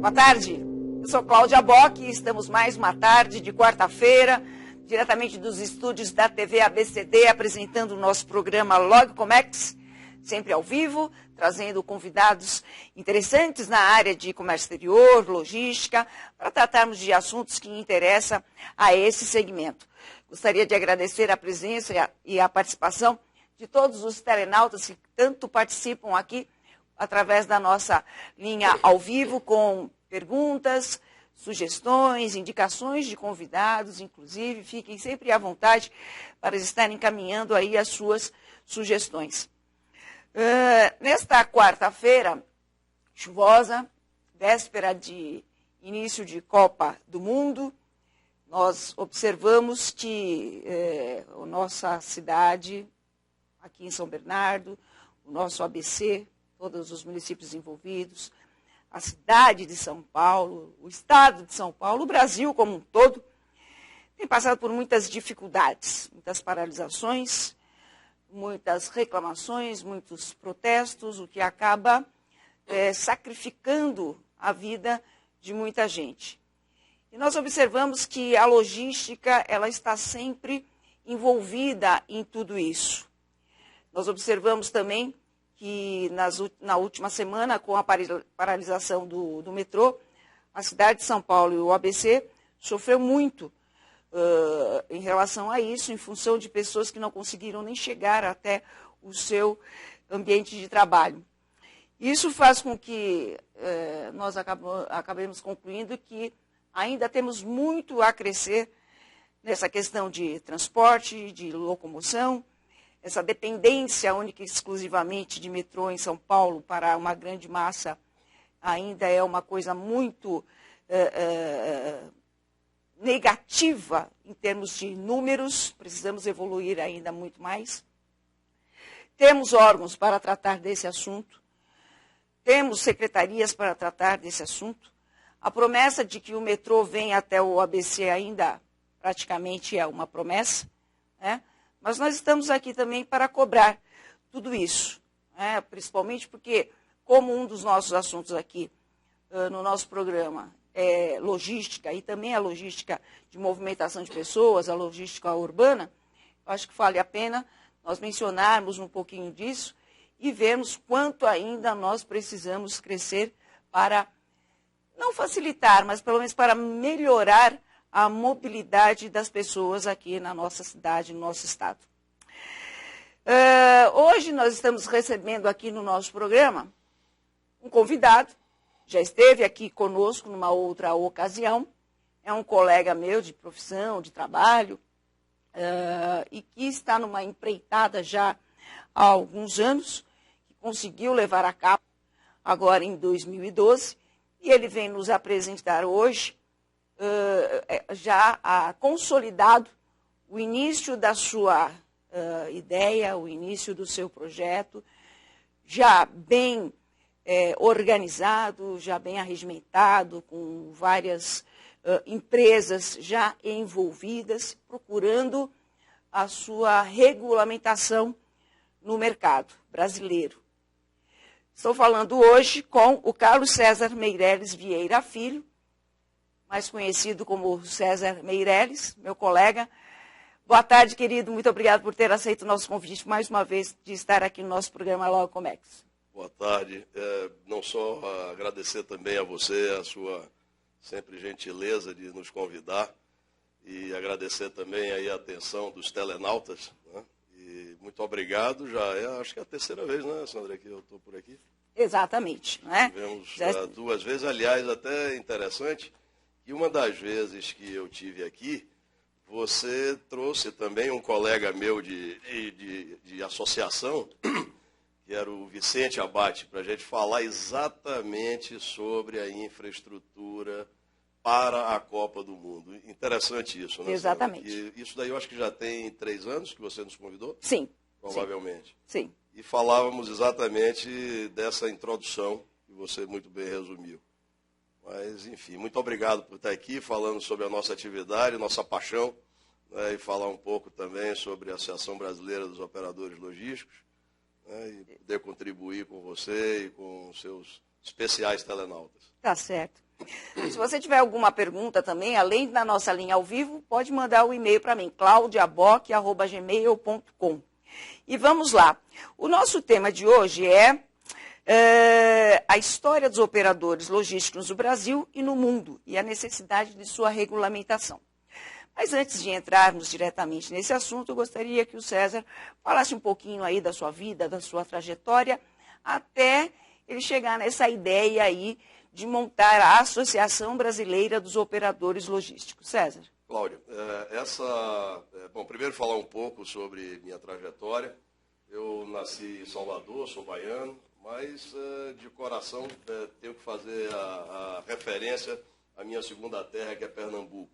Boa tarde, eu sou Cláudia Bock e estamos mais uma tarde de quarta-feira, diretamente dos estúdios da TV ABCD, apresentando o nosso programa Logcomex, sempre ao vivo, trazendo convidados interessantes na área de comércio exterior, logística, para tratarmos de assuntos que interessam a esse segmento. Gostaria de agradecer a presença e a participação de todos os telenautas que tanto participam aqui através da nossa linha ao vivo, com perguntas, sugestões, indicações de convidados, inclusive. Fiquem sempre à vontade para estarem encaminhando aí as suas sugestões. Nesta quarta-feira chuvosa, véspera de início de Copa do Mundo, nós observamos que a nossa cidade, aqui em São Bernardo, o nosso ABC, todos os municípios envolvidos, a cidade de São Paulo, o estado de São Paulo, o Brasil como um todo, tem passado por muitas dificuldades, muitas paralisações, muitas reclamações, muitos protestos, o que acaba sacrificando a vida de muita gente. E nós observamos que a logística ela está sempre envolvida em tudo isso. Nós observamos também que na última semana, com a paralisação do metrô, a cidade de São Paulo e o ABC sofreu muito em relação a isso, em função de pessoas que não conseguiram nem chegar até o seu ambiente de trabalho. Isso faz com que nós acabemos concluindo que ainda temos muito a crescer nessa questão de transporte, de locomoção, essa dependência única e exclusivamente de metrô em São Paulo para uma grande massa ainda é uma coisa muito negativa em termos de números, precisamos evoluir ainda muito mais. Temos órgãos para tratar desse assunto, temos secretarias para tratar desse assunto. A promessa de que o metrô venha até o ABC ainda praticamente é uma promessa, né? Mas nós estamos aqui também para cobrar tudo isso, né? Principalmente porque, como um dos nossos assuntos aqui no nosso programa é logística e também a logística de movimentação de pessoas, a logística urbana, eu acho que vale a pena nós mencionarmos um pouquinho disso e vermos quanto ainda nós precisamos crescer para não facilitar, mas pelo menos para melhorar a mobilidade das pessoas aqui na nossa cidade, no nosso estado. Hoje nós estamos recebendo aqui no nosso programa um convidado, já esteve aqui conosco numa outra ocasião, é um colega meu de profissão, de trabalho, e que está numa empreitada já há alguns anos, que conseguiu levar a cabo agora em 2012, e ele vem nos apresentar hoje já consolidado o início da sua ideia, o início do seu projeto, já bem organizado, já bem arregimentado, com várias empresas já envolvidas, procurando a sua regulamentação no mercado brasileiro. Estou falando hoje com o Carlos César Meireles Vieira Filho, mais conhecido como César Meireles, meu colega. Boa tarde, querido. Muito obrigado por ter aceito o nosso convite, mais uma vez, de estar aqui no nosso programa Logcomex. Boa tarde. Não só agradecer também a você, a sua sempre gentileza de nos convidar, e agradecer também aí a atenção dos telenautas, né? E muito obrigado. Acho que é a terceira vez, né, Sandra, que eu estou por aqui? Exatamente. Né? Tivemos duas vezes, aliás, até interessante, e uma das vezes que eu tive aqui, você trouxe também um colega meu de associação, que era o Vicente Abate, para a gente falar exatamente sobre a infraestrutura para a Copa do Mundo. Interessante isso, né? Exatamente. E isso daí eu acho que já tem 3 anos que você nos convidou? Sim. Provavelmente. Sim. E falávamos exatamente dessa introdução que você muito bem resumiu. Mas, enfim, muito obrigado por estar aqui falando sobre a nossa atividade, nossa paixão, né, e falar um pouco também sobre a Associação Brasileira dos Operadores Logísticos, né, e poder contribuir com você e com os seus especiais telenautas. Tá certo. Se você tiver alguma pergunta também, além da nossa linha ao vivo, pode mandar o e-mail para mim, claudiaboc@gmail.com. E vamos lá. O nosso tema de hoje é a história dos operadores logísticos no Brasil e no mundo e a necessidade de sua regulamentação. Mas antes de entrarmos diretamente nesse assunto, eu gostaria que o César falasse um pouquinho aí da sua vida, da sua trajetória, até ele chegar nessa ideia aí de montar a Associação Brasileira dos Operadores Logísticos. César. Cláudia, bom, primeiro falar um pouco sobre minha trajetória. Eu nasci em Salvador, sou baiano, mas de coração tenho que fazer a referência à minha segunda terra, que é Pernambuco.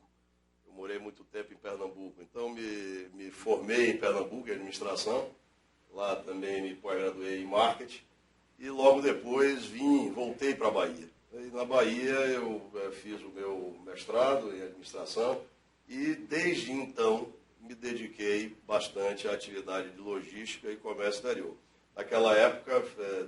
Morei muito tempo em Pernambuco, então me formei em Pernambuco, em administração, lá também me pós-graduei em marketing, e logo depois voltei para a Bahia. E na Bahia eu fiz o meu mestrado em administração e desde então me dediquei bastante à atividade de logística e comércio exterior. Naquela época,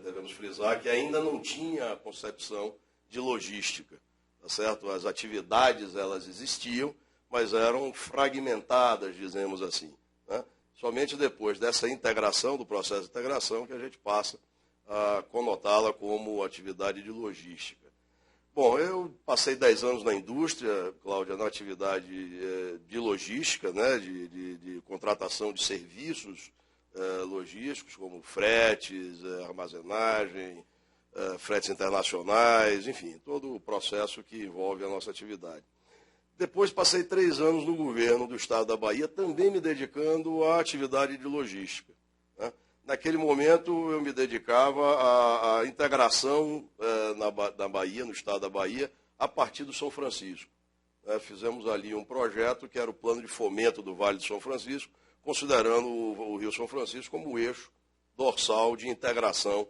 devemos frisar que ainda não tinha a concepção de logística, tá certo? As atividades elas existiam, mas eram fragmentadas, dizemos assim, né? Somente depois dessa integração, do processo de integração, que a gente passa a conotá-la como atividade de logística. Bom, eu passei 10 anos na indústria, Cláudia, na atividade de logística, né? de contratação de serviços logísticos, como fretes, armazenagem, fretes internacionais, enfim, todo o processo que envolve a nossa atividade. Depois passei 3 anos no governo do estado da Bahia, também me dedicando à atividade de logística, né? Naquele momento eu me dedicava à integração na Bahia, no estado da Bahia, a partir do São Francisco. Fizemos ali um projeto que era o plano de fomento do Vale do São Francisco, considerando o Rio São Francisco como o eixo dorsal de integração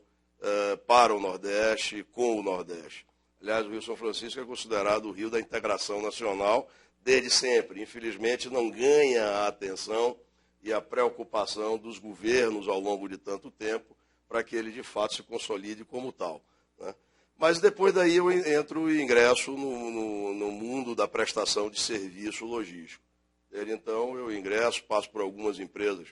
para o Nordeste, com o Nordeste. Aliás, o Rio São Francisco é considerado o rio da integração nacional desde sempre. Infelizmente, não ganha a atenção e a preocupação dos governos ao longo de tanto tempo para que ele, de fato, se consolide como tal, né? Mas depois daí eu entro e ingresso no mundo da prestação de serviço logístico. Então, eu ingresso, passo por algumas empresas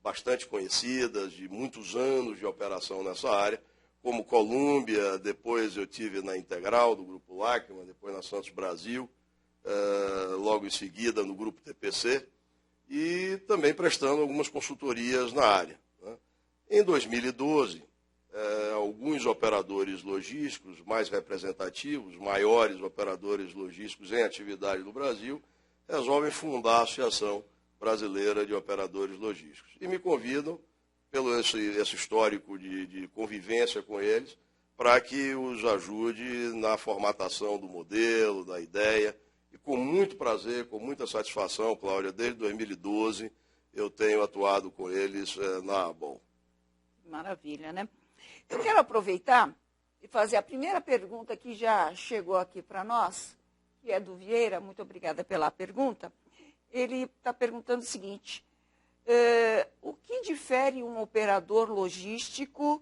bastante conhecidas, de muitos anos de operação nessa área, como Colômbia, depois eu tive na Integral, do Grupo Lacma, depois na Santos Brasil, logo em seguida no Grupo TPC, e também prestando algumas consultorias na área, né? Em 2012, alguns operadores logísticos mais representativos, maiores operadores logísticos em atividade no Brasil, resolvem fundar a Associação Brasileira de Operadores Logísticos. E me convidam, pelo esse histórico de convivência com eles, para que os ajude na formatação do modelo, da ideia. E com muito prazer, com muita satisfação, Cláudia, desde 2012 eu tenho atuado com eles na ABOL. Maravilha, né? Eu quero aproveitar e fazer a primeira pergunta que já chegou aqui para nós, que é do Vieira. Muito obrigada pela pergunta. Ele está perguntando o seguinte: o que difere um operador logístico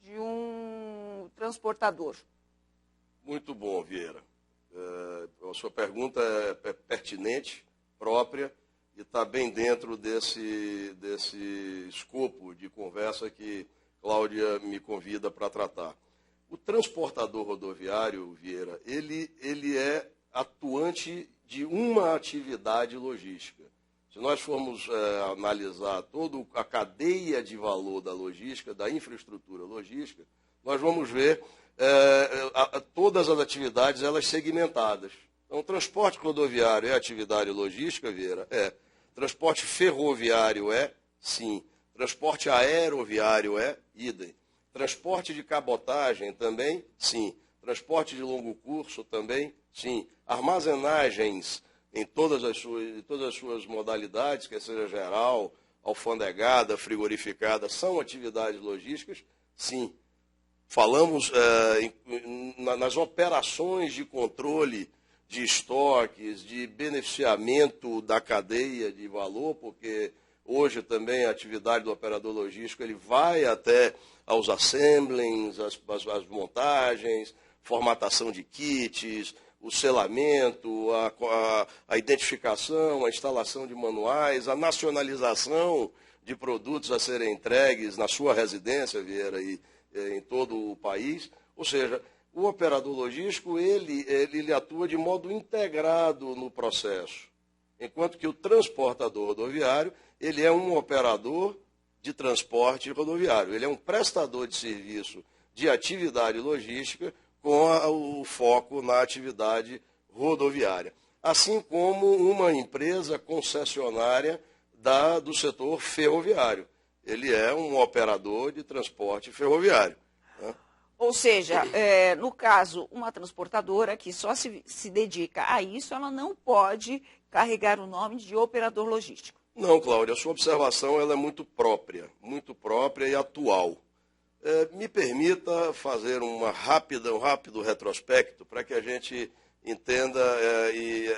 de um transportador? Muito bom, Vieira. A sua pergunta é pertinente, própria, e está bem dentro desse escopo de conversa que Cláudia me convida para tratar. O transportador rodoviário, Vieira, ele é atuante de uma atividade logística. Se nós formos analisar toda a cadeia de valor da logística, da infraestrutura logística, nós vamos ver todas as atividades elas segmentadas. Então, o transporte rodoviário é atividade logística, Vieira? É. Transporte ferroviário é? Sim. Transporte aeroviário é? Idem. Transporte de cabotagem também? Sim. Transporte de longo curso também? Sim. Armazenagens em todas as suas modalidades, quer seja geral, alfandegada, frigorificada, são atividades logísticas? Sim. Falamos nas operações de controle de estoques, de beneficiamento da cadeia de valor, porque hoje também a atividade do operador logístico ele vai até aos assemblings, as montagens, formatação de kits, o selamento, a identificação, a instalação de manuais, a nacionalização de produtos a serem entregues na sua residência, Vieira, e em todo o país. Ou seja, o operador logístico, ele atua de modo integrado no processo, enquanto que o transportador rodoviário, ele é um operador de transporte rodoviário, ele é um prestador de serviço de atividade logística com o foco na atividade rodoviária, assim como uma empresa concessionária do setor ferroviário. Ele é um operador de transporte ferroviário. Né? Ou seja, no caso, uma transportadora que só se dedica a isso, ela não pode carregar o nome de operador logístico. Não, Cláudia, a sua observação ela é muito própria e atual. Me permita fazer um rápido retrospecto para que a gente entenda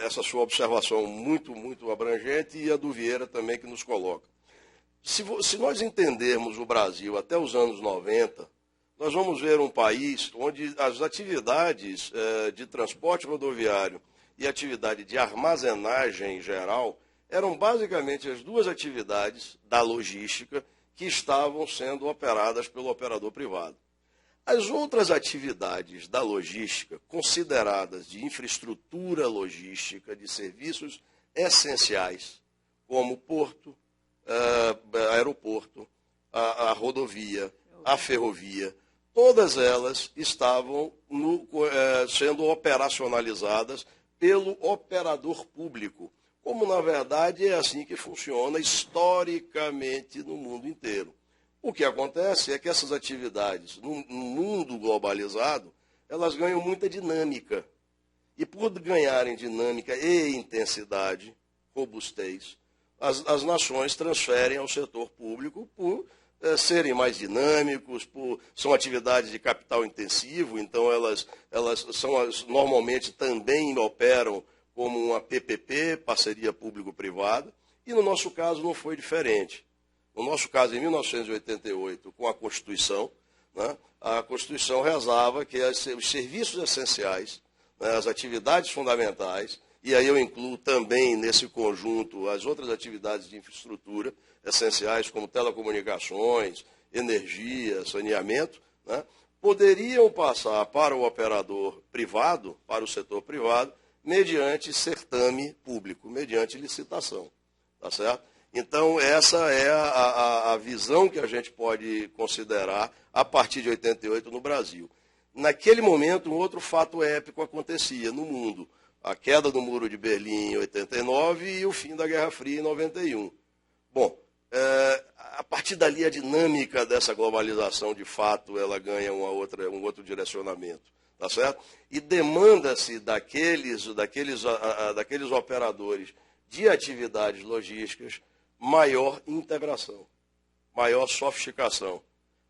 essa sua observação muito abrangente e a do Vieira também que nos coloca. Se nós entendermos o Brasil até os anos 90, nós vamos ver um país onde as atividades de transporte rodoviário e atividade de armazenagem em geral eram basicamente as duas atividades da logística que estavam sendo operadas pelo operador privado. As outras atividades da logística, consideradas de infraestrutura logística, de serviços essenciais, como porto, aeroporto, a rodovia, a ferrovia, todas elas estavam sendo operacionalizadas pelo operador público, como, na verdade, é assim que funciona historicamente no mundo inteiro. O que acontece é que essas atividades, no mundo globalizado, elas ganham muita dinâmica. E por ganharem dinâmica e intensidade, robustez, as nações transferem ao setor público por serem mais dinâmicos, são atividades de capital intensivo, então elas normalmente também operam como uma PPP, parceria público-privada, e no nosso caso não foi diferente. No nosso caso, em 1988, com a Constituição, né, a Constituição rezava que os serviços essenciais, né, as atividades fundamentais, e aí eu incluo também nesse conjunto as outras atividades de infraestrutura essenciais, como telecomunicações, energia, saneamento, né, poderiam passar para o operador privado, para o setor privado, mediante certame público, mediante licitação, tá certo? Então, essa é a visão que a gente pode considerar a partir de 88 no Brasil. Naquele momento, um outro fato épico acontecia no mundo. A queda do Muro de Berlim em 89 e o fim da Guerra Fria em 91. Bom, a partir dali a dinâmica dessa globalização, de fato, ela ganha um outro direcionamento. Tá certo? E demanda-se daqueles operadores de atividades logísticas maior integração, maior sofisticação.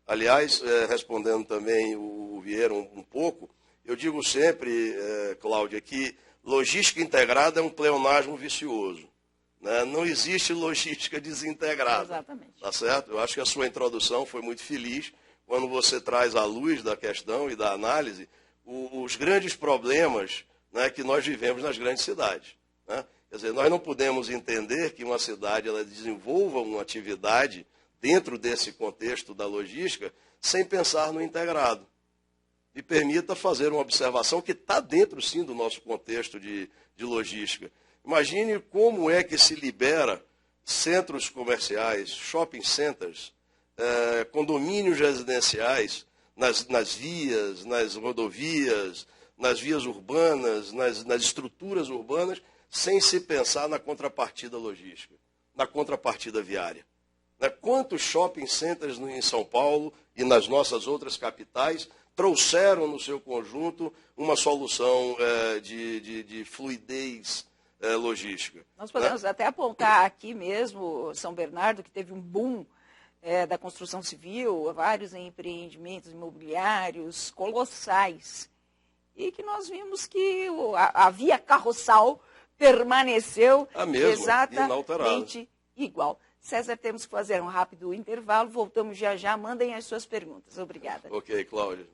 Aliás, respondendo também o Vieira um pouco, eu digo sempre, Cláudia, que logística integrada é um pleonasmo vicioso. Né? Não existe logística desintegrada. Exatamente. Tá certo? Eu acho que a sua introdução foi muito feliz quando você traz à luz da questão e da análise os grandes problemas, né, que nós vivemos nas grandes cidades. Né? Quer dizer, nós não podemos entender que uma cidade ela desenvolva uma atividade dentro desse contexto da logística sem pensar no integrado. Me permita fazer uma observação que está dentro, sim, do nosso contexto de logística. Imagine como é que se libera centros comerciais, shopping centers, condomínios residenciais, nas vias, nas rodovias, nas vias urbanas, nas estruturas urbanas, sem se pensar na contrapartida logística, na contrapartida viária. Quantos shopping centers em São Paulo e nas nossas outras capitais trouxeram no seu conjunto uma solução de fluidez logística? Nós podemos até apontar aqui mesmo São Bernardo, que teve um boom da construção civil, vários empreendimentos imobiliários colossais, e que nós vimos que a via carroçal permaneceu exatamente igual. César, temos que fazer um rápido intervalo, voltamos já. Mandem as suas perguntas. Obrigada. Ok, Cláudia.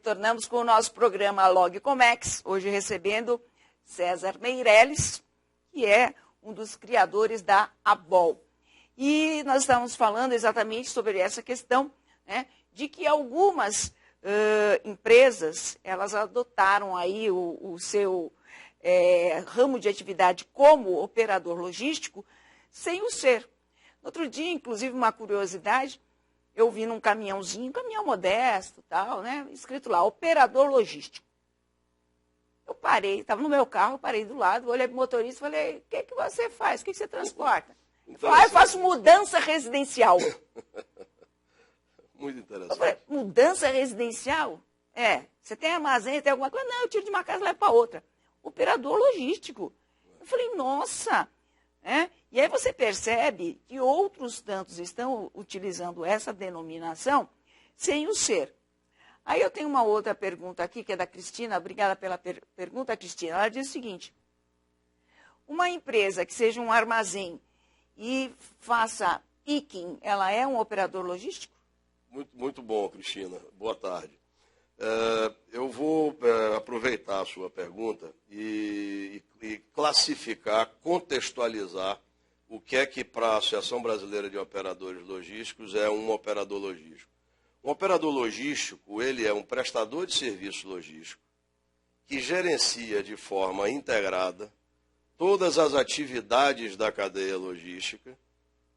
retornamos com o nosso programa Log Comex, hoje recebendo César Meirelles, que é um dos criadores da ABOL. E nós estamos falando exatamente sobre essa questão, né, de que algumas empresas, elas adotaram aí o seu ramo de atividade como operador logístico, sem o ser. Outro dia, inclusive, uma curiosidade, eu vi num caminhãozinho, caminhão modesto, tal, né, escrito lá, operador logístico. Eu parei, estava no meu carro, parei do lado, olhei para o motorista e falei, o que você faz? O que você transporta? Ele falou, eu faço mudança residencial. Muito interessante. Eu falei, mudança residencial? Você tem armazém, tem alguma coisa? Não, eu tiro de uma casa e levo para outra. Operador logístico. Eu falei, nossa. E aí você percebe que outros tantos estão utilizando essa denominação sem o ser. Aí eu tenho uma outra pergunta aqui, que é da Cristina. Obrigada pela pergunta, Cristina. Ela diz o seguinte, uma empresa que seja um armazém e faça picking, ela é um operador logístico? Muito bom, Cristina. Boa tarde. Eu vou aproveitar a sua pergunta e classificar, contextualizar o que é que para a Associação Brasileira de Operadores Logísticos é um operador logístico. Um operador logístico, ele é um prestador de serviço logístico que gerencia de forma integrada todas as atividades da cadeia logística,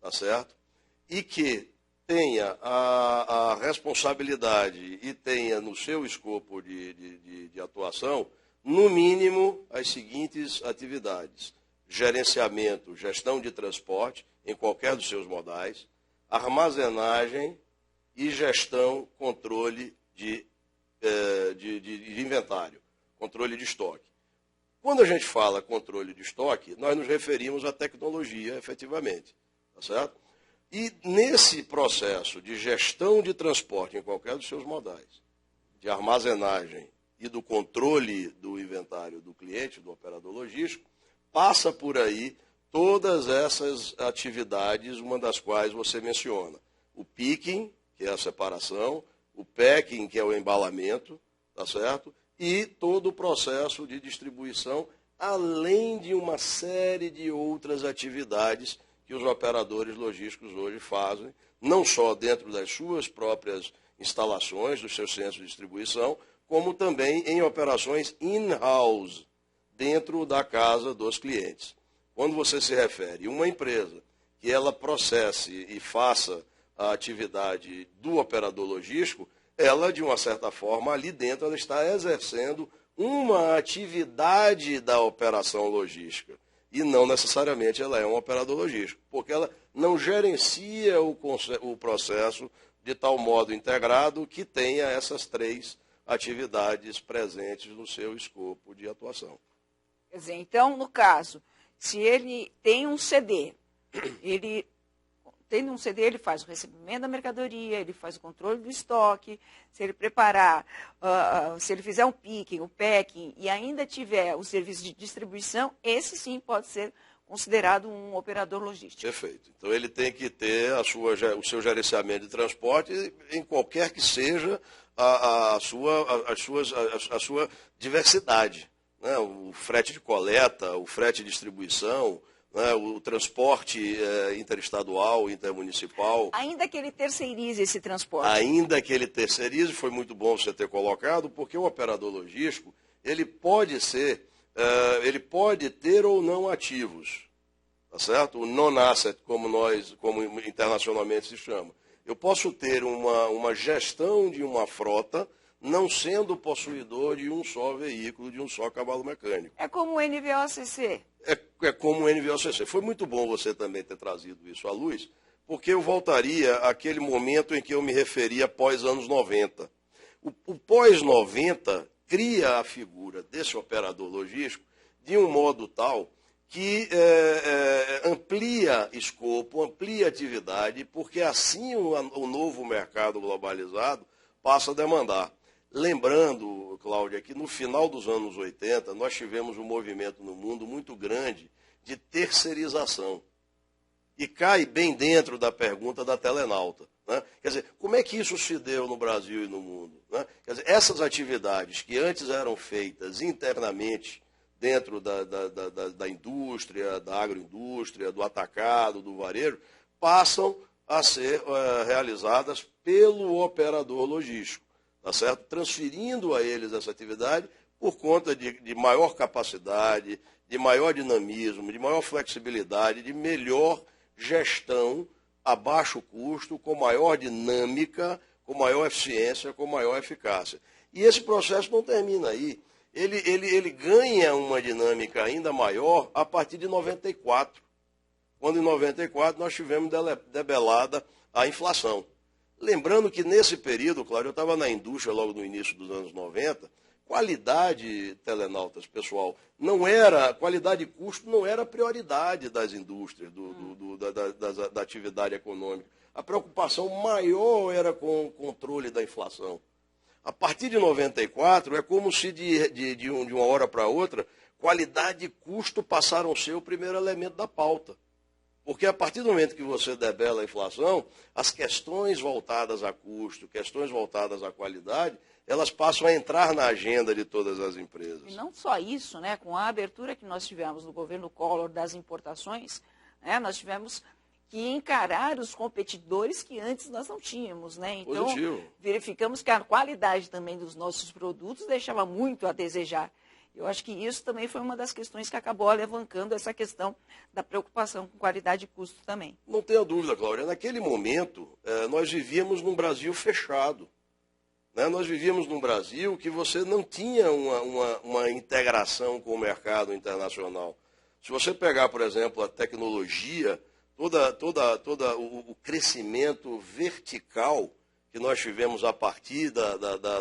tá certo? E que tenha a responsabilidade e tenha no seu escopo de atuação, no mínimo, as seguintes atividades: gerenciamento, gestão de transporte, em qualquer dos seus modais, armazenagem e gestão, controle de inventário, controle de estoque. Quando a gente fala controle de estoque, nós nos referimos à tecnologia, efetivamente, tá certo? E nesse processo de gestão de transporte em qualquer dos seus modais, de armazenagem e do controle do inventário do cliente, do operador logístico, passa por aí todas essas atividades, uma das quais você menciona. O picking, que é a separação, o packing, que é o embalamento, tá certo? E todo o processo de distribuição, além de uma série de outras atividades que os operadores logísticos hoje fazem, não só dentro das suas próprias instalações, dos seus centros de distribuição, como também em operações in-house, dentro da casa dos clientes. Quando você se refere a uma empresa que ela processe e faça a atividade do operador logístico, ela, de uma certa forma, ali dentro, ela está exercendo uma atividade da operação logística. E não necessariamente ela é um operador logístico, porque ela não gerencia o processo de tal modo integrado que tenha essas três atividades presentes no seu escopo de atuação. Quer dizer, então, no caso, se ele tem um CD, ele faz o recebimento da mercadoria, ele faz o controle do estoque, se ele preparar, se ele fizer um picking, o packing, e ainda tiver o serviço de distribuição, esse sim pode ser considerado um operador logístico. Perfeito. Então ele tem que ter o seu gerenciamento de transporte em qualquer que seja a sua diversidade, né? O frete de coleta, o frete de distribuição, né, o transporte interestadual, intermunicipal. Ainda que ele terceirize esse transporte. Ainda que ele terceirize, foi muito bom você ter colocado, porque o operador logístico, ele pode ter ou não ativos, tá certo? O non-asset, como internacionalmente se chama. Eu posso ter uma gestão de uma frota, não sendo possuidor de um só veículo, de um só cavalo mecânico. É como o NVOCC. É como o NVOCC. Foi muito bom você também ter trazido isso à luz, porque eu voltaria àquele momento em que eu me referia pós-anos 90. O pós-90 cria a figura desse operador logístico de um modo tal que amplia escopo, amplia atividade, porque assim o novo mercado globalizado passa a demandar. Lembrando, Cláudia, que no final dos anos 80, nós tivemos um movimento no mundo muito grande de terceirização. E cai bem dentro da pergunta da telenauta. Né? Quer dizer, como é que isso se deu no Brasil e no mundo? Né? Quer dizer, essas atividades que antes eram feitas internamente dentro da indústria, da agroindústria, do atacado, do varejo, passam a ser realizadas pelo operador logístico, tá certo? Transferindo a eles essa atividade por conta de maior capacidade, de maior dinamismo, de maior flexibilidade, de melhor gestão a baixo custo, com maior dinâmica, com maior eficiência, com maior eficácia. E esse processo não termina aí. Ele ganha uma dinâmica ainda maior a partir de 94, quando em 94 nós tivemos debelada a inflação. Lembrando que nesse período, claro, eu estava na indústria logo no início dos anos 90, qualidade, telenautas, pessoal, qualidade e custo não era a prioridade das indústrias, da atividade econômica. A preocupação maior era com o controle da inflação. A partir de 94, é como se de uma hora para outra, qualidade e custo passaram a ser o primeiro elemento da pauta. Porque a partir do momento que você debela a inflação, as questões voltadas a custo, questões voltadas à qualidade, elas passam a entrar na agenda de todas as empresas. E não só isso, né? Com a abertura que nós tivemos no governo Collor das importações, né? Nós tivemos que encarar os competidores que antes nós não tínhamos, né? Então, verificamos que a qualidade também dos nossos produtos deixava muito a desejar. Eu acho que isso também foi uma das questões que acabou alavancando essa questão da preocupação com qualidade e custo também. Não tenha dúvida, Cláudia. Naquele momento, nós vivíamos num Brasil fechado. Né? Nós vivíamos num Brasil que você não tinha uma integração com o mercado internacional. Se você pegar, por exemplo, a tecnologia, todo o crescimento vertical que nós tivemos a partir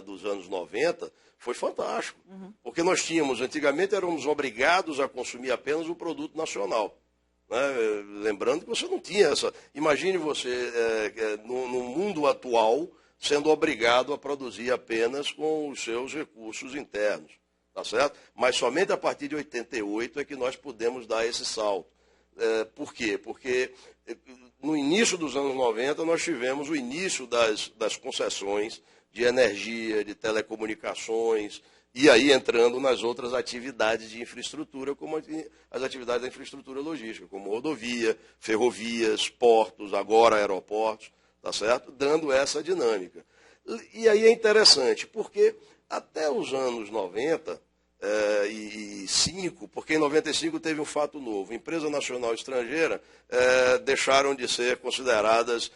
dos anos 90, foi fantástico. Porque nós tínhamos, antigamente éramos obrigados a consumir apenas o produto nacional. Né? Lembrando que você não tinha essa... Imagine você, no mundo atual, sendo obrigado a produzir apenas com os seus recursos internos. Tá certo? Mas somente a partir de 88 é que nós podemos dar esse salto. Por quê? Porque no início dos anos 90 nós tivemos o início das concessões de energia, de telecomunicações, e aí entrando nas outras atividades de infraestrutura, como as atividades da infraestrutura logística, como rodovia, ferrovias, portos, agora aeroportos, tá certo? Dando essa dinâmica. E aí é interessante, porque até os anos 95, porque em 95 teve um fato novo. Empresa nacional estrangeira deixaram de ser consideradas,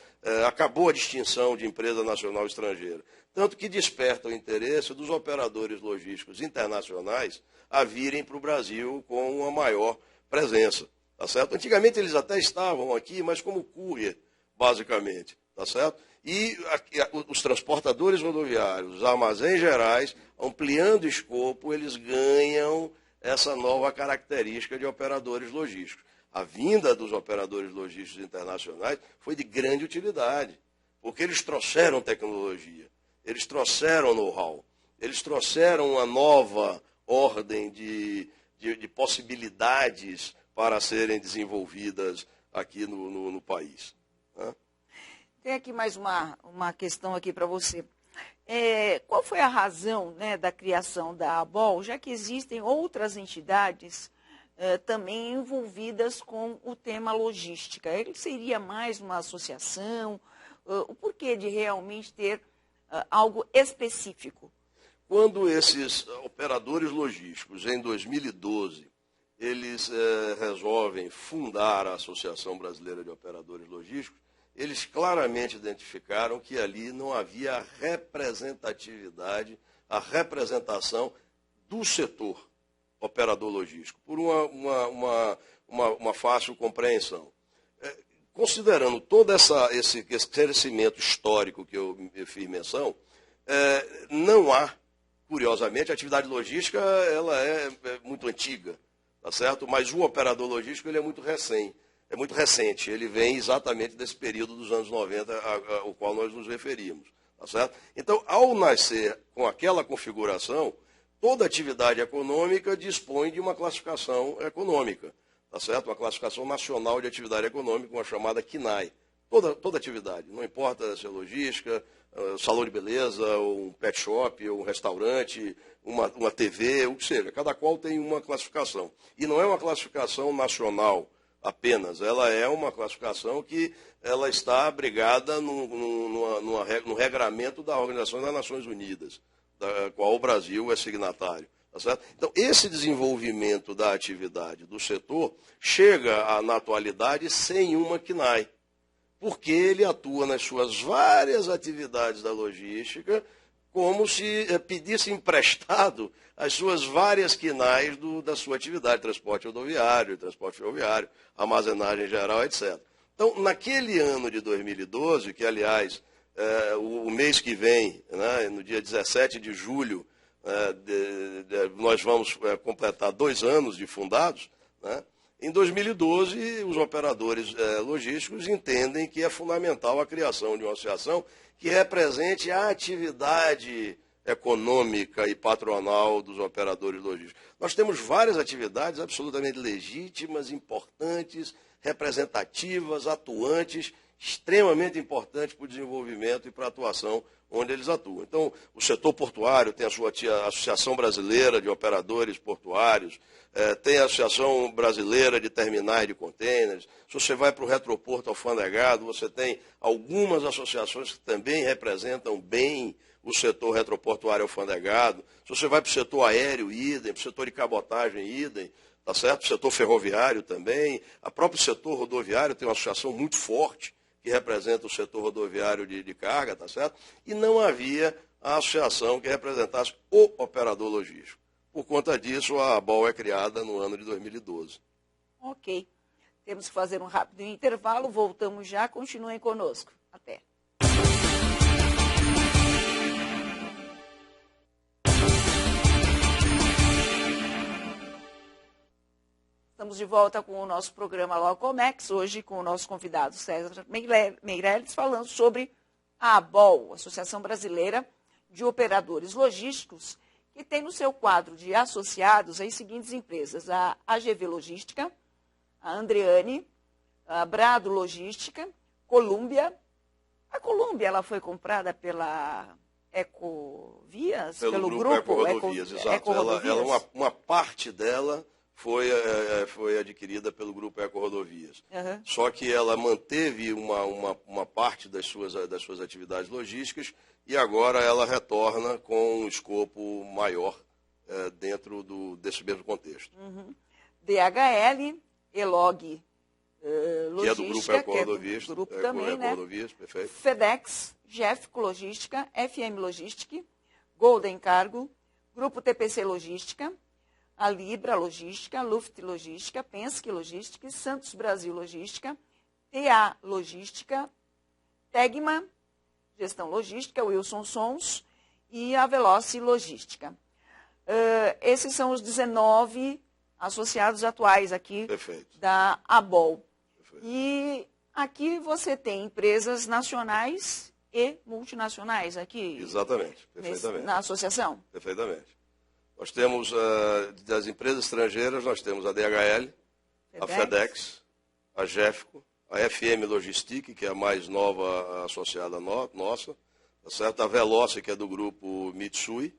acabou a distinção de empresa nacional estrangeira. Tanto que desperta o interesse dos operadores logísticos internacionais a virem para o Brasil com uma maior presença. Tá certo? Antigamente eles até estavam aqui, mas como courier, basicamente. Tá certo? E os transportadores rodoviários, os armazéns gerais, ampliando o escopo, eles ganham essa nova característica de operadores logísticos. A vinda dos operadores logísticos internacionais foi de grande utilidade, porque eles trouxeram tecnologia, eles trouxeram know-how, eles trouxeram uma nova ordem de possibilidades para serem desenvolvidas aqui no país. Né? Tem aqui mais uma questão aqui para você. Qual foi a razão, né, da criação da ABOL, já que existem outras entidades também envolvidas com o tema logística? Ele seria mais uma associação? O porquê de realmente ter algo específico? Quando esses operadores logísticos, em 2012, eles resolvem fundar a Associação Brasileira de Operadores Logísticos, eles claramente identificaram que ali não havia representatividade, a representação do setor operador logístico, por uma fácil compreensão. Considerando todo esse crescimento histórico que eu fiz menção, não há, curiosamente, a atividade logística ela é muito antiga, tá certo? Mas o operador logístico ele é muito recente, ele vem exatamente desse período dos anos 90 ao qual nós nos referimos. Tá certo? Então, ao nascer com aquela configuração, toda atividade econômica dispõe de uma classificação econômica. tá certo? Uma classificação nacional de atividade econômica, uma chamada CNAE. Toda atividade, não importa se é logística, salão de beleza, ou um pet shop, ou um restaurante, uma TV, o que seja. Cada qual tem uma classificação. E não é uma classificação nacional apenas, ela é uma classificação que ela está abrigada no regramento da Organização das Nações Unidas, da qual o Brasil é signatário. Tá certo? Então, esse desenvolvimento da atividade do setor chega na atualidade sem uma CNAE, porque ele atua nas suas várias atividades da logística como se pedisse emprestado as suas várias CNAEs da sua atividade, transporte rodoviário, transporte ferroviário, armazenagem geral, etc. Então, naquele ano de 2012, que, aliás, o mês que vem, né, no dia 17 de julho, nós vamos completar 2 anos de fundados, né? Em 2012, os operadores logísticos entendem que é fundamental a criação de uma associação que represente a atividade econômica e patronal dos operadores logísticos. Nós temos várias atividades absolutamente legítimas, importantes, representativas, atuantes, extremamente importantes para o desenvolvimento e para a atuação onde eles atuam. Então, o setor portuário tem a sua Associação Brasileira de Operadores Portuários, tem a Associação Brasileira de Terminais de Contêineres. Se você vai para o retroporto alfandegado, você tem algumas associações que também representam bem o setor retroportuário alfandegado. Se você vai para o setor aéreo, idem, para o setor de cabotagem, idem, tá certo? O setor ferroviário também. O próprio setor rodoviário tem uma associação muito forte que representa o setor rodoviário de carga, tá certo? E não havia a associação que representasse o operador logístico. Por conta disso, a ABOL é criada no ano de 2012. Ok. Temos que fazer um rápido intervalo, voltamos já, continuem conosco. Até. Estamos de volta com o nosso programa Locomex, hoje com o nosso convidado César Meirelles, falando sobre a ABOL, Associação Brasileira de Operadores Logísticos, que tem no seu quadro de associados as seguintes empresas: a AGV Logística, a Andreani, a Brado Logística, Colômbia. A Colômbia, ela foi comprada pela Ecovias? Pelo grupo Eco-Rodovias, exato. Uma parte dela foi adquirida pelo grupo Eco-Rodovias. Uhum. Só que ela manteve uma parte das suas atividades logísticas e agora ela retorna com um escopo maior dentro desse mesmo contexto. Uhum. DHL, Elog Logística, que é do grupo Eco-Rodovias, grupo também, né? Perfeito. FedEx, Jeffco Logística, FM Logística, Golden Cargo, Grupo TPC Logística, a Libra Logística, Luft Logística, Penske Logística, Santos Brasil Logística, TA Logística, Tegma, Gestão Logística, Wilson Sons e a Veloci Logística. Esses são os 19 associados atuais aqui Perfeito. Da ABOL. Perfeito. E aqui você tem empresas nacionais e multinacionais aqui. Exatamente, perfeitamente. Na associação? Perfeitamente. Nós temos, das empresas estrangeiras, nós temos a DHL, a FedEx, a Jeffco, a FM Logistic, que é a mais nova associada nossa, tá certo? A Veloci, que é do grupo Mitsui,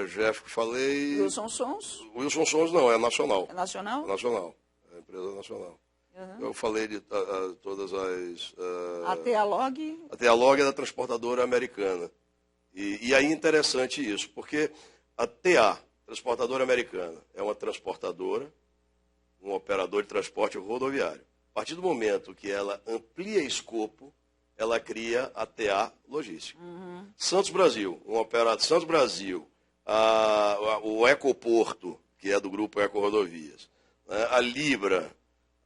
Jeffco, falei... Wilson Sons? Wilson Sons não, é nacional. É nacional? É nacional, é empresa nacional. Uhum. Eu falei de todas as... A Tealog? A Tealog é da transportadora americana. E aí é interessante isso, porque a TA, transportadora americana, é uma transportadora, um operador de transporte rodoviário. A partir do momento que ela amplia escopo, ela cria a TA Logística. Uhum. Santos Brasil, um operador Santos Brasil, o Ecoporto, que é do grupo Eco-Rodovias, né, a Libra,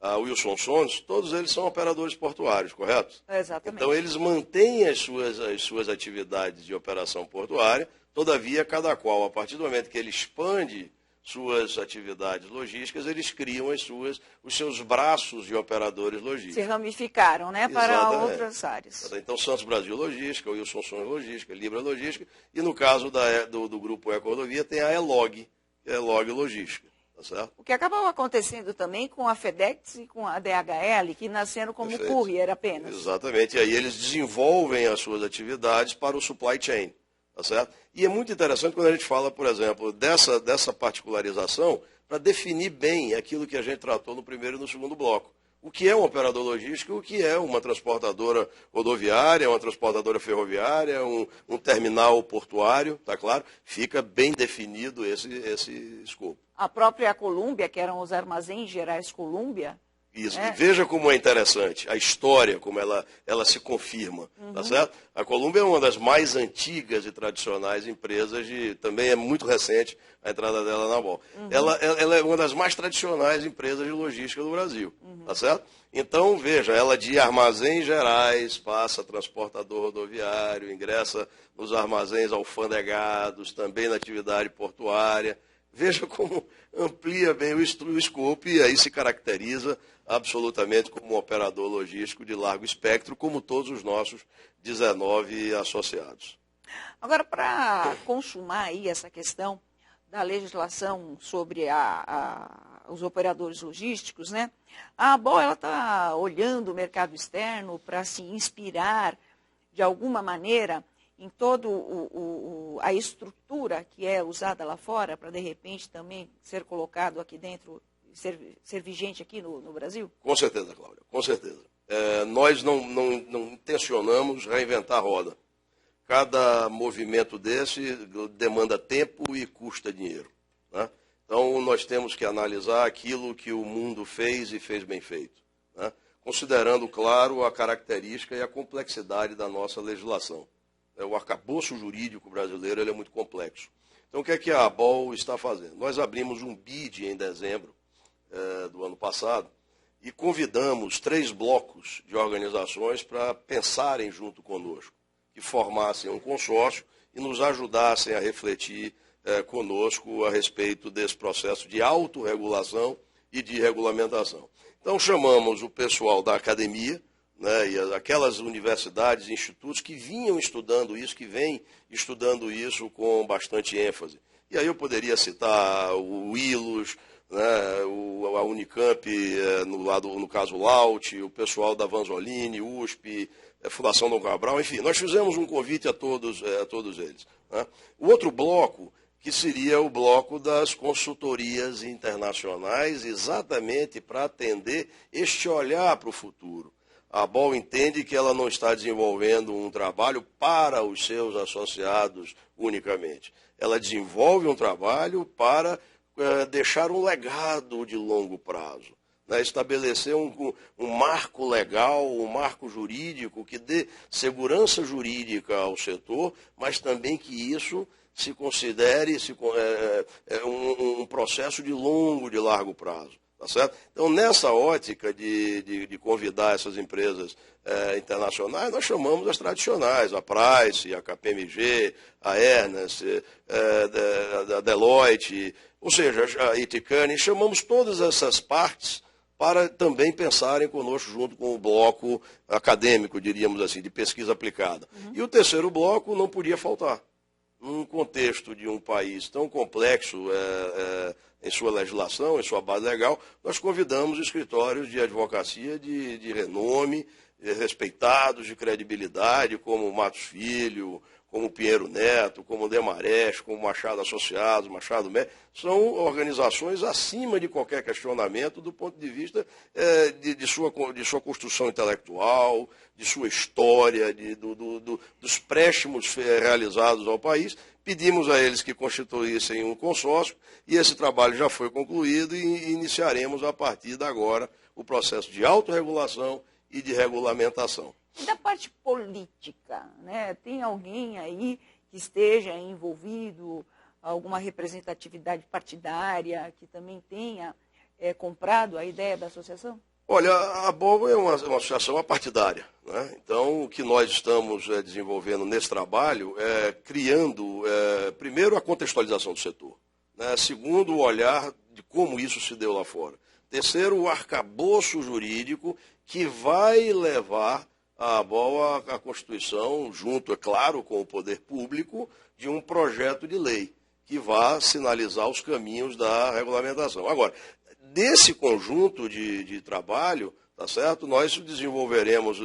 a Wilson Sons, todos eles são operadores portuários, correto? Exatamente. Então, eles mantêm as suas atividades de operação portuária, todavia, cada qual, a partir do momento que ele expande suas atividades logísticas, eles criam os seus braços de operadores logísticos. Se ramificaram, né, para Exatamente. Outras áreas. Então, Santos Brasil Logística, Wilson Sons Logística, Libra Logística, e no caso do grupo Eco-Rodovia tem a Elog, que é a Elog Logística. tá certo? O que acabou acontecendo também com a FedEx e com a DHL, que nasceram como Perfeito. courier apenas. Exatamente, e aí eles desenvolvem as suas atividades para o supply chain, tá certo? E é muito interessante quando a gente fala, por exemplo, dessa particularização, para definir bem aquilo que a gente tratou no primeiro e no segundo bloco. O que é um operador logístico, o que é uma transportadora rodoviária, uma transportadora ferroviária, um terminal portuário, tá claro? Fica bem definido esse escopo. A própria Colômbia, que eram os armazéns gerais Colômbia. Isso, e veja como é interessante, a história, como ela se confirma, tá certo? A Colômbia é uma das mais antigas e tradicionais empresas, também é muito recente a entrada dela na BOL. Ela é uma das mais tradicionais empresas de logística do Brasil, tá certo? Então, veja, ela de armazéns gerais, passa a transportador rodoviário, ingressa nos armazéns alfandegados, também na atividade portuária. Veja como amplia bem o escopo e aí se caracteriza absolutamente como um operador logístico de largo espectro, como todos os nossos 19 associados. Agora, para consumar aí essa questão da legislação sobre os operadores logísticos, né? A ABOL está olhando o mercado externo para se inspirar de alguma maneira em toda a estrutura que é usada lá fora para, de repente, também ser colocado aqui dentro, ser vigente aqui no Brasil? Com certeza, Cláudia, com certeza. Nós não intencionamos reinventar a roda. Cada movimento desse demanda tempo e custa dinheiro, né? Então, nós temos que analisar aquilo que o mundo fez e fez bem feito, né? Considerando, claro, a característica e a complexidade da nossa legislação. O arcabouço jurídico brasileiro ele é muito complexo. Então, o que é que a ABOL está fazendo? Nós abrimos um BID em dezembro do ano passado e convidamos 3 blocos de organizações para pensarem junto conosco, que formassem um consórcio e nos ajudassem a refletir conosco a respeito desse processo de autorregulação e de regulamentação. Então, chamamos o pessoal da academia, né, e aquelas universidades e institutos que vinham estudando isso, que vêm estudando isso com bastante ênfase. E aí eu poderia citar o ILOS, né, a Unicamp, no caso LAUT, o pessoal da Vanzolini, USP, Fundação Dom Cabral, enfim, nós fizemos um convite a todos eles, né. O outro bloco, que seria o bloco das consultorias internacionais, exatamente para atender este olhar para o futuro. A ABOL entende que ela não está desenvolvendo um trabalho para os seus associados unicamente. Ela desenvolve um trabalho para deixar um legado de longo prazo, né? Estabelecer um marco legal, um marco jurídico que dê segurança jurídica ao setor, mas também que isso se considere um processo de largo prazo. Tá certo? Então, nessa ótica de convidar essas empresas internacionais, nós chamamos as tradicionais, a Price, a KPMG, a Ernst, a Deloitte, ou seja, a Iticani, chamamos todas essas partes para também pensarem conosco junto com o bloco acadêmico, diríamos assim, de pesquisa aplicada. E o terceiro bloco não podia faltar. Num contexto de um país tão complexo em sua legislação, em sua base legal, nós convidamos escritórios de advocacia de renome, respeitados, de credibilidade, como Matos Filho, como Pinheiro Neto, como Demarest, como Machado Associados, Machado Médio. São organizações acima de qualquer questionamento do ponto de vista de sua construção intelectual, de sua história, dos préstimos realizados ao país. Pedimos a eles que constituíssem um consórcio e esse trabalho já foi concluído e iniciaremos a partir de agora o processo de autorregulação e de regulamentação. E da parte política, né? Tem alguém aí que esteja envolvido, alguma representatividade partidária, que também tenha comprado a ideia da associação? Olha, a ABOL é uma associação apartidária, né? Então, o que nós estamos desenvolvendo nesse trabalho é criando, primeiro, a contextualização do setor, né? Segundo, o olhar de como isso se deu lá fora. Terceiro, o arcabouço jurídico que vai levar a ABOL à Constituição, junto, é claro, com o poder público, de um projeto de lei que vá sinalizar os caminhos da regulamentação. Agora, desse conjunto de trabalho, tá certo? Nós desenvolveremos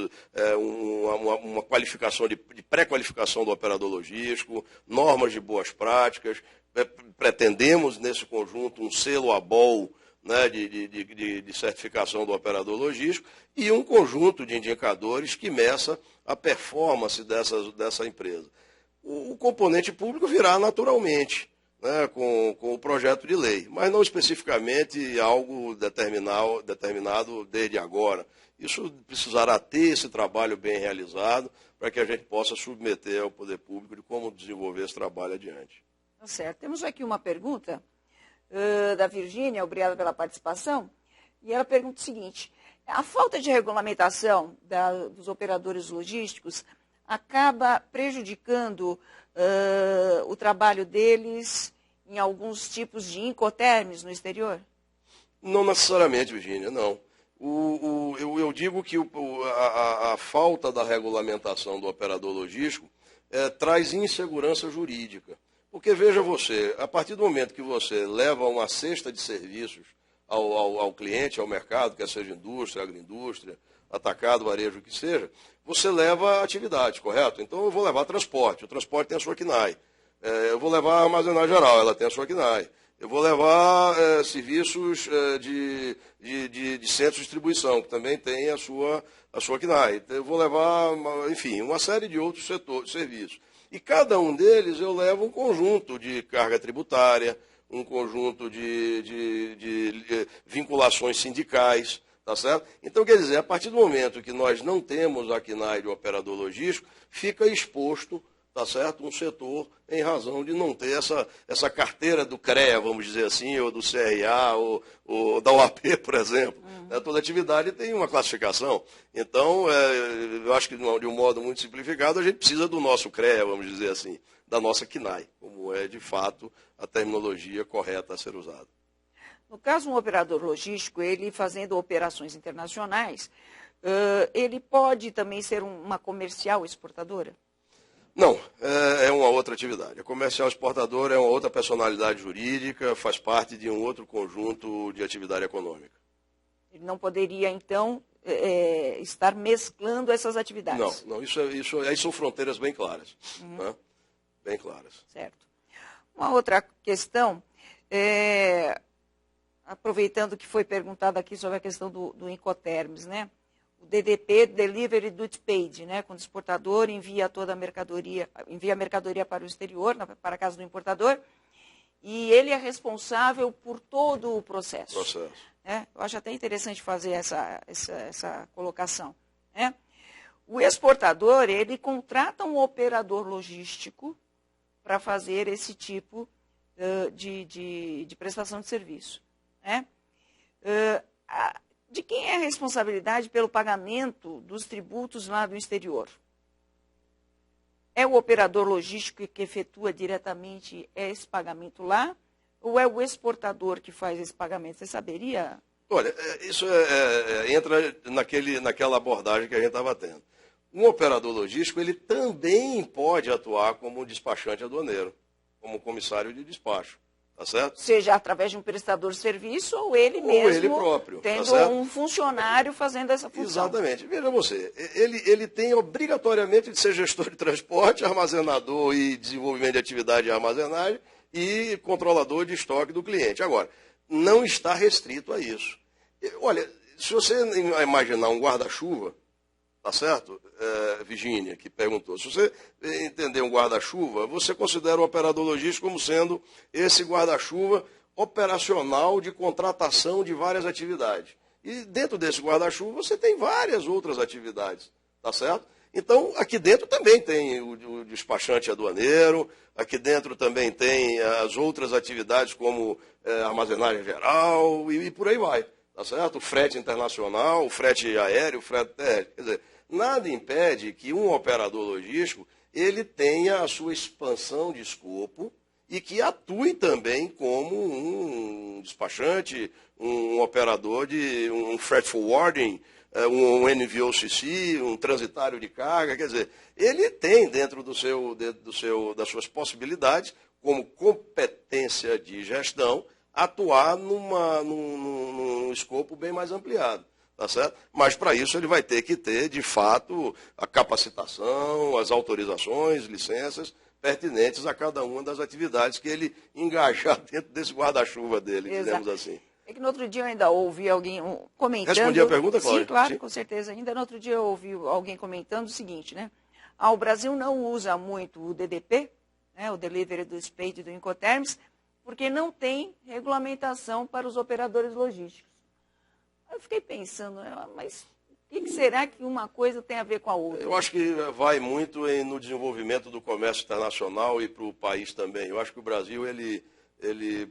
uma qualificação de pré-qualificação do operador logístico, normas de boas práticas, pretendemos nesse conjunto um selo ABOL, né, de certificação do operador logístico e um conjunto de indicadores que meça a performance dessa empresa. O componente público virá naturalmente, né, com o projeto de lei, mas não especificamente algo determinado desde agora. Isso precisará ter esse trabalho bem realizado para que a gente possa submeter ao poder público de como desenvolver esse trabalho adiante. Tá certo. Temos aqui uma pergunta da Virgínia, obrigada pela participação, e ela pergunta o seguinte: a falta de regulamentação dos operadores logísticos acaba prejudicando o trabalho deles em alguns tipos de incoterms no exterior? Não necessariamente, Virgínia, não. Eu digo que a falta da regulamentação do operador logístico traz insegurança jurídica. Porque, veja você, a partir do momento que você leva uma cesta de serviços ao cliente, ao mercado, quer seja indústria, agroindústria, atacado, varejo, o que seja, você leva atividade, correto? Então eu vou levar transporte, o transporte tem a sua KNAI. Eu vou levar armazenagem geral, ela tem a sua KNAI. Eu vou levar serviços de centros de distribuição, que também tem a sua KNAI. Eu vou levar, enfim, uma série de outros serviços. E cada um deles eu levo um conjunto de carga tributária, um conjunto de vinculações sindicais, tá certo? Então, quer dizer, a partir do momento que nós não temos a KNAI de operador logístico, fica exposto, tá certo, um setor em razão de não ter essa carteira do CREA, vamos dizer assim, ou do CRA, ou da OAB, por exemplo. Toda atividade tem uma classificação. Então, eu acho que de um modo muito simplificado, a gente precisa do nosso CREA, vamos dizer assim, da nossa KNAI, como é, de fato, a terminologia correta a ser usada. No caso, um operador logístico, ele fazendo operações internacionais, ele pode também ser uma comercial exportadora? Não, é uma outra atividade. A comercial exportadora é uma outra personalidade jurídica, faz parte de um outro conjunto de atividade econômica. Ele não poderia, então, estar mesclando essas atividades? Não, aí são fronteiras bem claras. Né? Bem claras. Certo. Uma outra questão, aproveitando que foi perguntado aqui sobre a questão do Incoterms, né? O DDP, Delivery Duty Paid, né? Quando o exportador envia a mercadoria para o exterior, para a casa do importador, e ele é responsável por todo o processo. Né? Eu acho até interessante fazer essa colocação. Né? O exportador, ele contrata um operador logístico para fazer esse tipo de prestação de serviço. Né? De quem é a responsabilidade pelo pagamento dos tributos lá do exterior? É o operador logístico que efetua diretamente esse pagamento lá? Ou é o exportador que faz esse pagamento? Você saberia? Olha, isso entra naquela abordagem que a gente estava tendo. Um operador logístico, ele também pode atuar como despachante aduaneiro, como comissário de despacho. Tá certo? Seja através de um prestador de serviço ou ele mesmo, ele próprio, tendo tá um funcionário fazendo essa função. Exatamente. Veja você, ele tem obrigatoriamente de ser gestor de transporte, armazenador e desenvolvimento de atividade de armazenagem e controlador de estoque do cliente. Agora, não está restrito a isso. Olha, se você imaginar um guarda-chuva, tá certo? Virgínia, que perguntou. Se você entender um guarda-chuva, você considera o operador logístico como sendo esse guarda-chuva operacional de contratação de várias atividades. E dentro desse guarda-chuva você tem várias outras atividades, tá certo? Então, aqui dentro também tem o despachante aduaneiro, aqui dentro também tem as outras atividades como armazenagem geral e por aí vai, tá certo? O frete internacional, o frete aéreo, o frete terrestre. Quer dizer, nada impede que um operador logístico ele tenha a sua expansão de escopo e que atue também como um despachante, um operador de um freight forwarding, um NVOCC, um transitário de carga. Quer dizer, ele tem dentro das suas possibilidades, como competência de gestão, atuar num escopo bem mais ampliado. Tá certo? Mas para isso ele vai ter que ter, de fato, a capacitação, as autorizações, licenças pertinentes a cada uma das atividades que ele engajar dentro desse guarda-chuva dele, dizemos assim. É que no outro dia eu ainda ouvi alguém comentando... Respondi a pergunta, Cláudia? Sim, claro, Sim. Com certeza. Ainda no outro dia eu ouvi alguém comentando o seguinte, né? O Brasil não usa muito o DDP, né, o Delivery do Speed e do Incoterms, porque não tem regulamentação para os operadores logísticos. Eu fiquei pensando, mas o que será que uma coisa tem a ver com a outra? Eu acho que vai muito no desenvolvimento do comércio internacional e para o país também. Eu acho que o Brasil, ele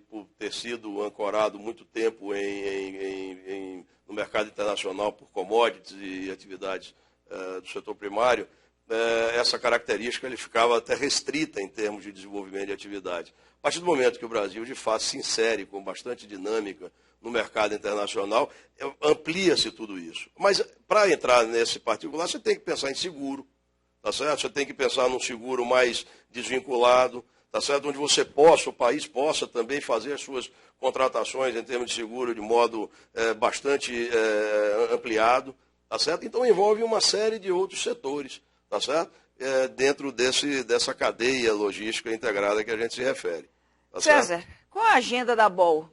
por ter sido ancorado muito tempo no mercado internacional por commodities e atividades do setor primário, essa característica ele ficava até restrita em termos de desenvolvimento de atividade. A partir do momento que o Brasil, de fato, se insere com bastante dinâmica no mercado internacional, amplia-se tudo isso. Mas para entrar nesse particular, você tem que pensar em seguro, tá certo? Você tem que pensar num seguro mais desvinculado, tá certo? Onde o país possa também fazer as suas contratações em termos de seguro de modo bastante ampliado, tá certo? Então envolve uma série de outros setores, tá certo? Dentro dessa cadeia logística integrada que a gente se refere. Tá César, certo? qual a agenda da BOL?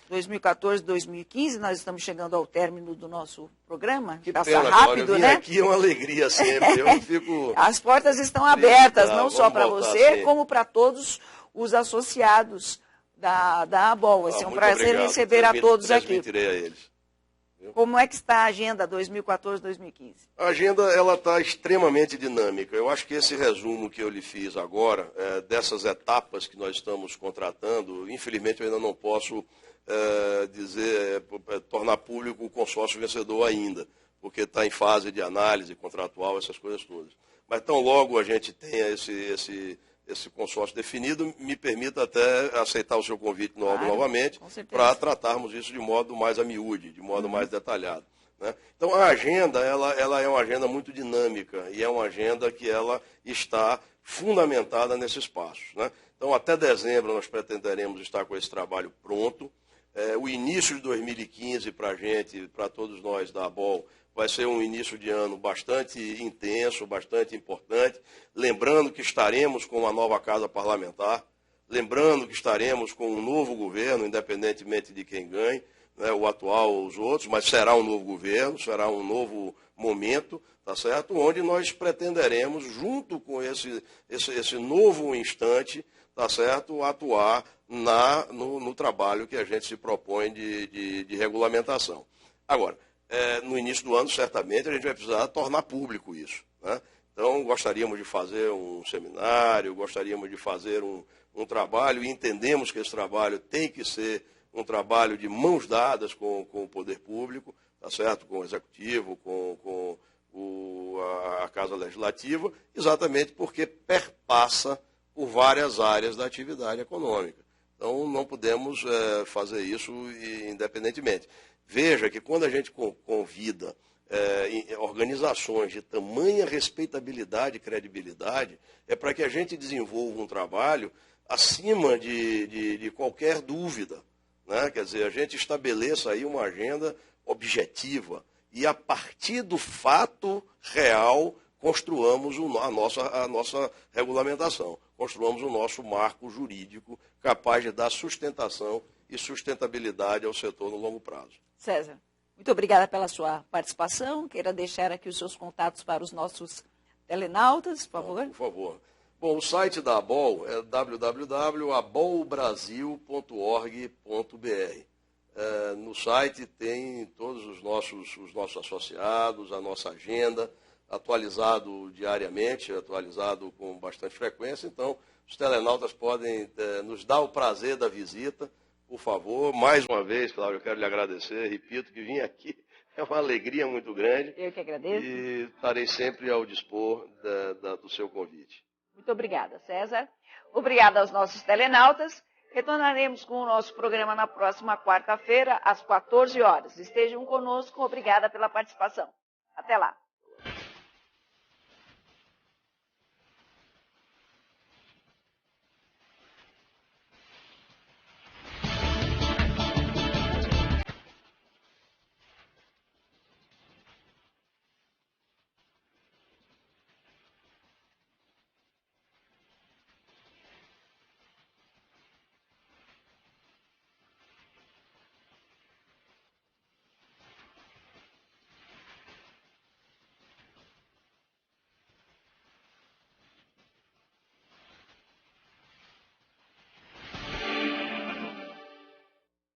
2014, 2015, nós estamos chegando ao término do nosso programa. Que passa pena, rápido, Cláudia, né? Aqui é uma alegria sempre. Eu fico... As portas estão abertas, não Vamos só para voltar, você, sim. como para todos os associados da ABOL. Vai ser um prazer obrigado. receber a todos aqui. Transmitirei a eles. Como é que está a agenda 2014-2015? A agenda está extremamente dinâmica. Eu acho que esse resumo que eu lhe fiz agora, dessas etapas que nós estamos contratando, infelizmente eu ainda não posso tornar público o consórcio vencedor ainda, porque está em fase de análise contratual, essas coisas todas. Mas tão logo a gente tenha esse consórcio definido, me permita até aceitar o seu convite novamente para tratarmos isso de modo mais a miúde, de modo mais detalhado. Né? Então, a agenda ela é uma agenda muito dinâmica e é uma agenda que ela está fundamentada nesses passos. Né? Então, até dezembro, nós pretenderemos estar com esse trabalho pronto. O início de 2015 para a gente, para todos nós da ABOL, vai ser um início de ano bastante intenso, bastante importante. Lembrando que estaremos com uma nova casa parlamentar, lembrando que estaremos com um novo governo, independentemente de quem ganhe, né, o atual ou os outros, mas será um novo governo, será um novo momento, tá certo? Onde nós pretenderemos, junto com esse novo instante, tá certo, atuar no trabalho que a gente se propõe de regulamentação. Agora, no início do ano, certamente, a gente vai precisar tornar público isso. Né? Então, gostaríamos de fazer um seminário, gostaríamos de fazer um trabalho, e entendemos que esse trabalho tem que ser um trabalho de mãos dadas com o poder público, tá certo? Com o Executivo, com a Casa Legislativa, exatamente porque perpassa por várias áreas da atividade econômica. Então, não podemos fazer isso independentemente. Veja que quando a gente convida organizações de tamanha respeitabilidade e credibilidade, é para que a gente desenvolva um trabalho acima de qualquer dúvida. Né? Quer dizer, a gente estabeleça aí uma agenda objetiva e, a partir do fato real, construamos a nossa regulamentação, construamos o nosso marco jurídico capaz de dar sustentação e sustentabilidade ao setor no longo prazo. César, muito obrigada pela sua participação. Queira deixar aqui os seus contatos para os nossos telenautas, por favor. Por favor. Bom, o site da ABOL é www.abolbrasil.org.br. No site tem todos os nossos associados, a nossa agenda, atualizado diariamente, atualizado com bastante frequência. Então, os telenautas podem nos dar o prazer da visita. Por favor, mais uma vez, Cláudio, eu quero lhe agradecer. Repito que vim aqui, é uma alegria muito grande. Eu que agradeço. E estarei sempre ao dispor do seu convite. Muito obrigada, César. Obrigada aos nossos telenautas. Retornaremos com o nosso programa na próxima quarta-feira, às 14 horas. Estejam conosco. Obrigada pela participação. Até lá.